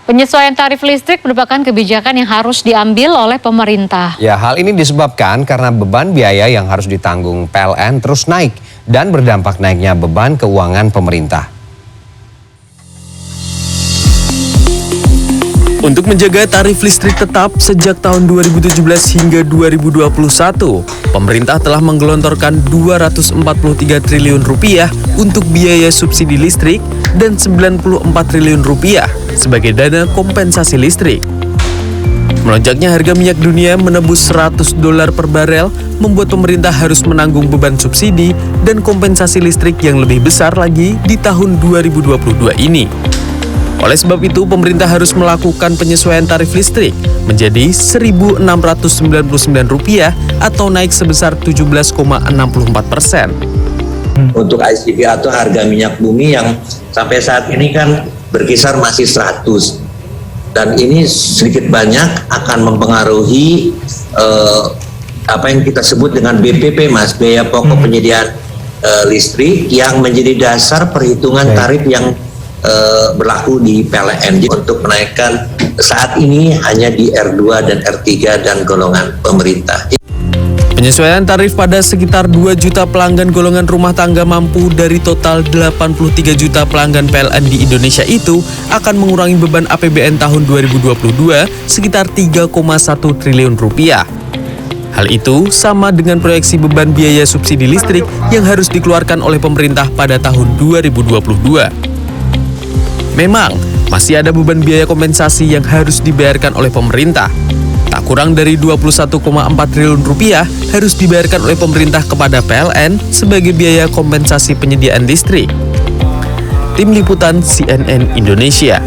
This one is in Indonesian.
Penyesuaian tarif listrik merupakan kebijakan yang harus diambil oleh pemerintah. Ya, hal ini disebabkan karena beban biaya yang harus ditanggung PLN terus naik dan berdampak naiknya beban keuangan pemerintah. Untuk menjaga tarif listrik tetap sejak tahun 2017 hingga 2021, pemerintah telah menggelontorkan 243 triliun rupiah untuk biaya subsidi listrik dan 94 triliun rupiah sebagai dana kompensasi listrik. Melonjaknya harga minyak dunia menembus $100 per barel membuat pemerintah harus menanggung beban subsidi dan kompensasi listrik yang lebih besar lagi di tahun 2022 ini. Oleh sebab itu, pemerintah harus melakukan penyesuaian tarif listrik menjadi Rp1.699 atau naik sebesar 17,64%. Untuk ICP atau harga minyak bumi yang sampai saat ini kan berkisar masih 100. Dan ini sedikit banyak akan mempengaruhi apa yang kita sebut dengan BPP, Mas, biaya pokok penyediaan listrik yang menjadi dasar perhitungan tarif yang berlaku di PLN. Untuk menaikkan saat ini hanya di R2 dan R3 dan golongan pemerintah. Penyesuaian tarif pada sekitar 2 juta pelanggan golongan rumah tangga mampu dari total 83 juta pelanggan PLN di Indonesia itu akan mengurangi beban APBN tahun 2022 sekitar 3,1 triliun rupiah. Hal itu sama dengan proyeksi beban biaya subsidi listrik yang harus dikeluarkan oleh pemerintah pada tahun 2022. Memang, masih ada beban biaya kompensasi yang harus dibayarkan oleh pemerintah. Tak kurang dari 21,4 triliun rupiah harus dibayarkan oleh pemerintah kepada PLN sebagai biaya kompensasi penyediaan listrik. Tim Liputan CNN Indonesia.